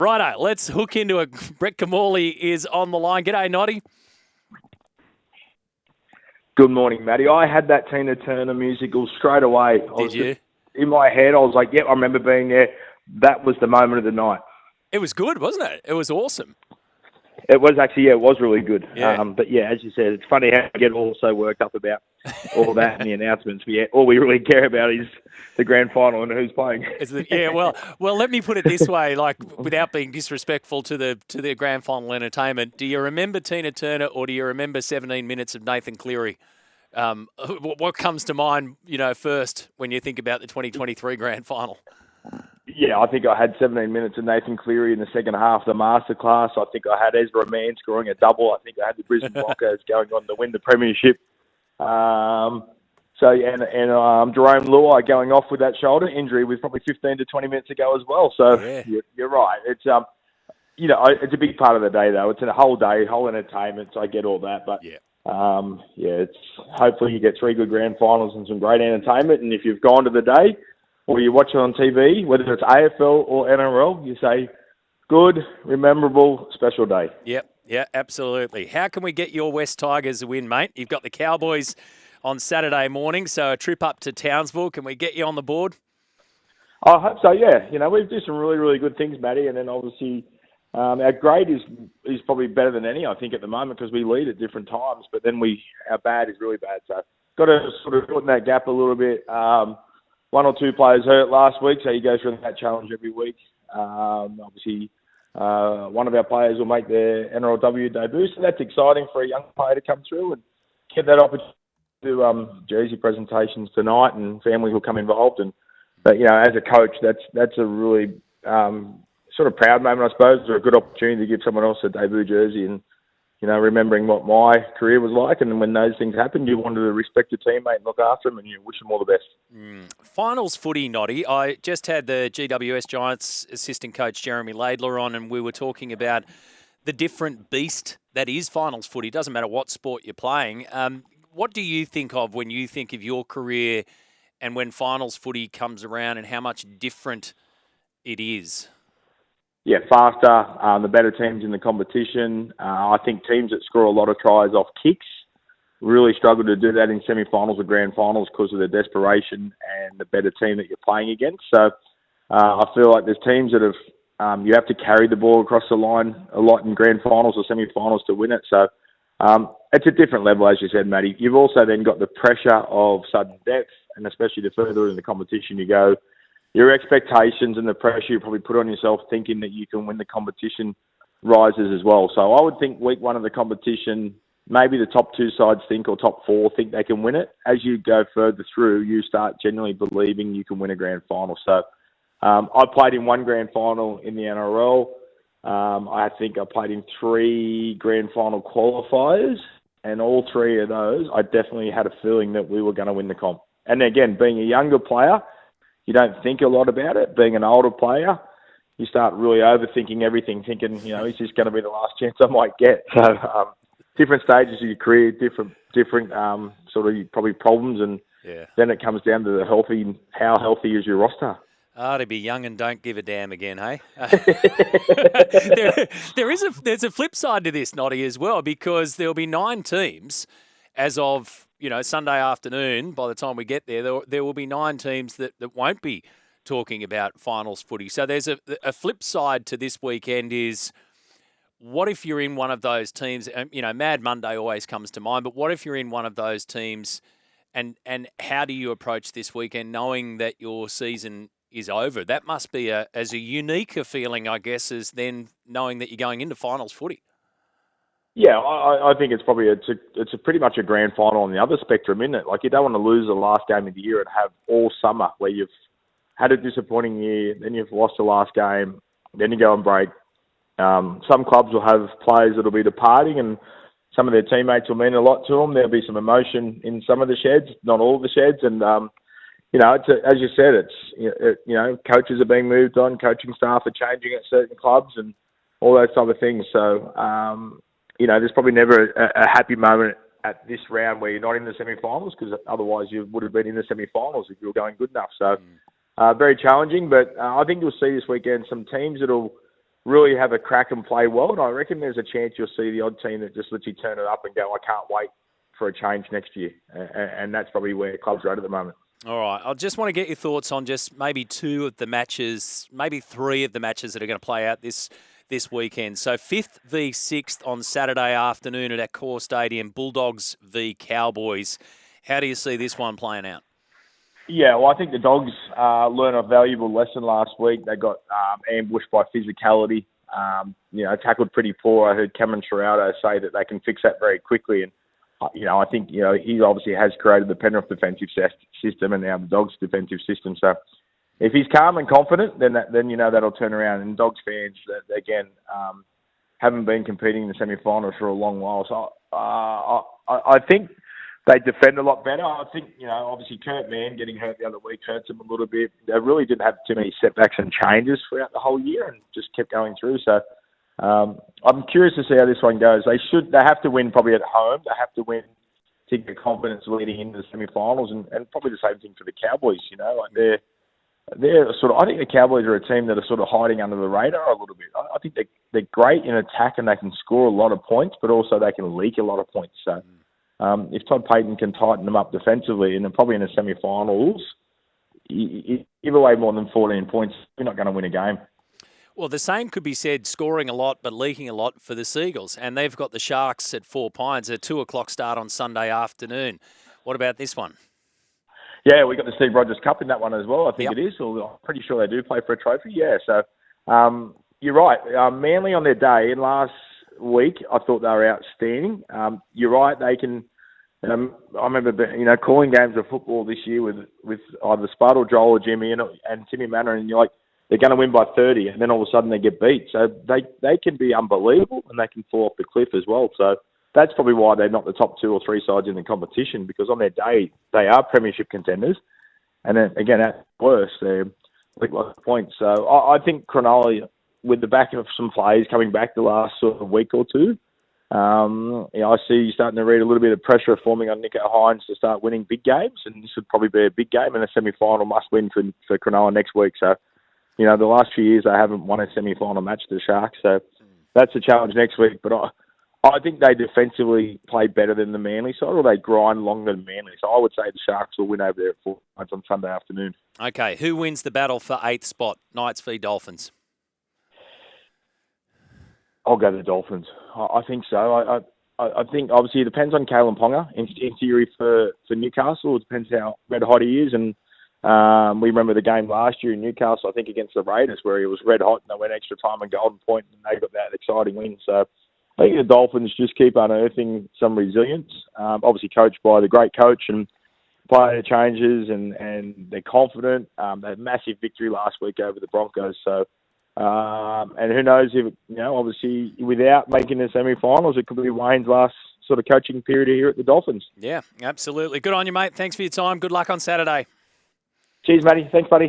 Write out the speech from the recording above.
Righto, let's hook into it. Brett Kimmorley is on the line. G'day, Noddy. Good morning, Matty. I had that Tina Turner musical straight away. Did you? In my head, I was like, yep, I remember being there. That was the moment of the night. It was good, wasn't it? It was awesome. It was actually, it was really good. Yeah. But yeah, as you said, it's funny how we get all so worked up about all that and the announcements. But yeah, all we really care about is the grand final and who's playing. Well, let me put it this way, like without being disrespectful to the grand final entertainment. Do you remember Tina Turner or do you remember 17 minutes of Nathan Cleary? What comes to mind, first when you think about the 2023 grand final? Yeah, I think I had 17 minutes of Nathan Cleary in the second half of the masterclass. I think I had Ezra Mann scoring a double. I think I had the Brisbane Broncos going on to win the premiership. Jerome Luai going off with that shoulder injury with probably 15 to 20 minutes ago as well. So yeah. You're right. It's it's a big part of the day though. It's a whole day, whole entertainment. So I get all that, but it's hopefully you get 3 good grand finals and some great entertainment. And if you've gone to the day, or you watch it on TV, whether it's AFL or NRL, you say, good, rememberable, special day. Yep, yeah, absolutely. How can we get your West Tigers a win, mate? You've got the Cowboys on Saturday morning, so a trip up to Townsville. Can we get you on the board? I hope so, yeah. We do some really, really good things, Matty, and then obviously our grade is probably better than any, I think, at the moment because we lead at different times, but then our bad is really bad. So got to sort of shorten that gap a little bit. 1 or 2 players hurt last week, so you go through that challenge every week. Obviously, one of our players will make their NRLW debut, so that's exciting for a young player to come through and get that opportunity to do jersey presentations tonight, and families will come involved. But as a coach, that's a really sort of proud moment, I suppose, or a good opportunity to give someone else a debut jersey and. Remembering what my career was like, and when those things happen, you wanted to respect your teammate and look after them, and you wish them all the best. Finals footy, Noddy. I just had the GWS Giants assistant coach Jeremy Laidler on, and we were talking about the different beast that is finals footy. Doesn't matter what sport you're playing. What do you think of when you think of your career and when finals footy comes around, and how much different it is? Yeah, faster, the better teams in the competition. I think teams that score a lot of tries off kicks really struggle to do that in semi-finals or grand finals because of the desperation and the better team that you're playing against. So I feel like there's teams that you have to carry the ball across the line a lot in grand finals or semi-finals to win it. So it's a different level, as you said, Matty. You've also then got the pressure of sudden depth, and especially the further in the competition you go, your expectations and the pressure you probably put on yourself thinking that you can win the competition rises as well. So I would think week 1 of the competition, maybe the top 2 sides think, or top 4 think they can win it. As you go further through, you start genuinely believing you can win a grand final. So I played in 1 grand final in the NRL. I think I played in 3 grand final qualifiers, and all 3 of those, I definitely had a feeling that we were going to win the comp. And again, being a younger player, you don't think a lot about it. Being an older player, you start really overthinking everything, thinking, is this going to be the last chance I might get? So different stages of your career, different sort of probably problems, and then it comes down to how healthy is your roster. To be young and don't give a damn again, hey? There's a flip side to this, Noddy, as well, because there'll be 9 teams as of Sunday afternoon. By the time we get there will be 9 teams that won't be talking about finals footy. So there's a flip side to this weekend is, what if you're in one of those teams? Mad Monday always comes to mind, but what if you're in one of those teams, and how do you approach this weekend knowing that your season is over? That must be as a unique a feeling, I guess, as then knowing that you're going into finals footy. Yeah, I think it's probably it's pretty much a grand final on the other spectrum, isn't it? Like, you don't want to lose the last game of the year and have all summer where you've had a disappointing year, then you've lost the last game, then you go on break. Some clubs will have players that will be departing, and some of their teammates will mean a lot to them. There'll be some emotion in some of the sheds, not all of the sheds, and as you said, coaches are being moved on, coaching staff are changing at certain clubs, and all those type of things. So. There's probably never a happy moment at this round where you're not in the semi-finals, because otherwise you would have been in the semi-finals if you were going good enough. So very challenging, but I think you'll see this weekend some teams that'll really have a crack and play well. And I reckon there's a chance you'll see the odd team that just lets you turn it up and go, I can't wait for a change next year. And that's probably where clubs are at the moment. All right. I just want to get your thoughts on just maybe 2 of the matches, maybe 3 of the matches that are going to play out this weekend. So 5th v 6th on Saturday afternoon at our core stadium, Bulldogs v Cowboys. How do you see this one playing out? Yeah, well, I think the Dogs learned a valuable lesson last week. They got ambushed by physicality, tackled pretty poor. I heard Cameron Sherraldo say that they can fix that very quickly. And, I think, he obviously has created the Penrith defensive system and now the Dogs defensive system. So if he's calm and confident, then that'll turn around. And Dogs fans, again, haven't been competing in the semi-finals for a long while. So I think they defend a lot better. I think, obviously Kurt Mann getting hurt the other week hurts them a little bit. They really didn't have too many setbacks and changes throughout the whole year and just kept going through. So I'm curious to see how this one goes. They have to win probably at home. They have to win to get confidence leading into the semi-finals and probably the same thing for the Cowboys. They're sort of. I think the Cowboys are a team that are sort of hiding under the radar a little bit. I think they're great in attack and they can score a lot of points, but also they can leak a lot of points. So if Todd Payton can tighten them up defensively, and then probably in the semi-finals, give away more than 14 points, you're not going to win a game. Well, the same could be said, scoring a lot but leaking a lot for the Seagulls, and they've got the Sharks at 4 Pines, a 2:00 start on Sunday afternoon. What about this one? Yeah, we got the Steve Rogers Cup in that one as well. I think Yep. it is. Or I'm pretty sure they do play for a trophy. Yeah, so you're right. Manly on their day, and last week I thought they were outstanding. You're right. They can. I remember, calling games of football this year with either Spud or Joel or Jimmy and Timmy Manor, and you're like, they're going to win by 30, and then all of a sudden they get beat. So they can be unbelievable, and they can fall off the cliff as well. So that's probably why they're not the top 2 or 3 sides in the competition, because on their day, they are premiership contenders. And then, again, at worst, they're like points. So I think Cronulla, with the back of some players coming back the last sort of week or two, I see you starting to read a little bit of pressure forming on Nico Hines to start winning big games, and this would probably be a big game and a semi-final must-win for Cronulla next week. So, the last few years they haven't won a semi-final match to the Sharks, so that's a challenge next week. But I think they defensively play better than the Manly side, or they grind longer than Manly. So I would say the Sharks will win over there at 4 points on Sunday afternoon. Okay, who wins the battle for 8th spot? Knights v Dolphins. I'll go to the Dolphins. I think so. I think obviously it depends on Kalen Ponga. In theory for Newcastle, it depends how red hot he is. And we remember the game last year in Newcastle, I think against the Raiders, where he was red hot and they went extra time and Golden Point and they got that exciting win. So I think the Dolphins just keep unearthing some resilience. Obviously coached by the great coach and player changes and they're confident. They had a massive victory last week over the Broncos. So and who knows if, obviously without making the semi-finals, it could be Wayne's last sort of coaching period here at the Dolphins. Yeah, absolutely. Good on you, mate. Thanks for your time. Good luck on Saturday. Cheers, Matty. Thanks, buddy.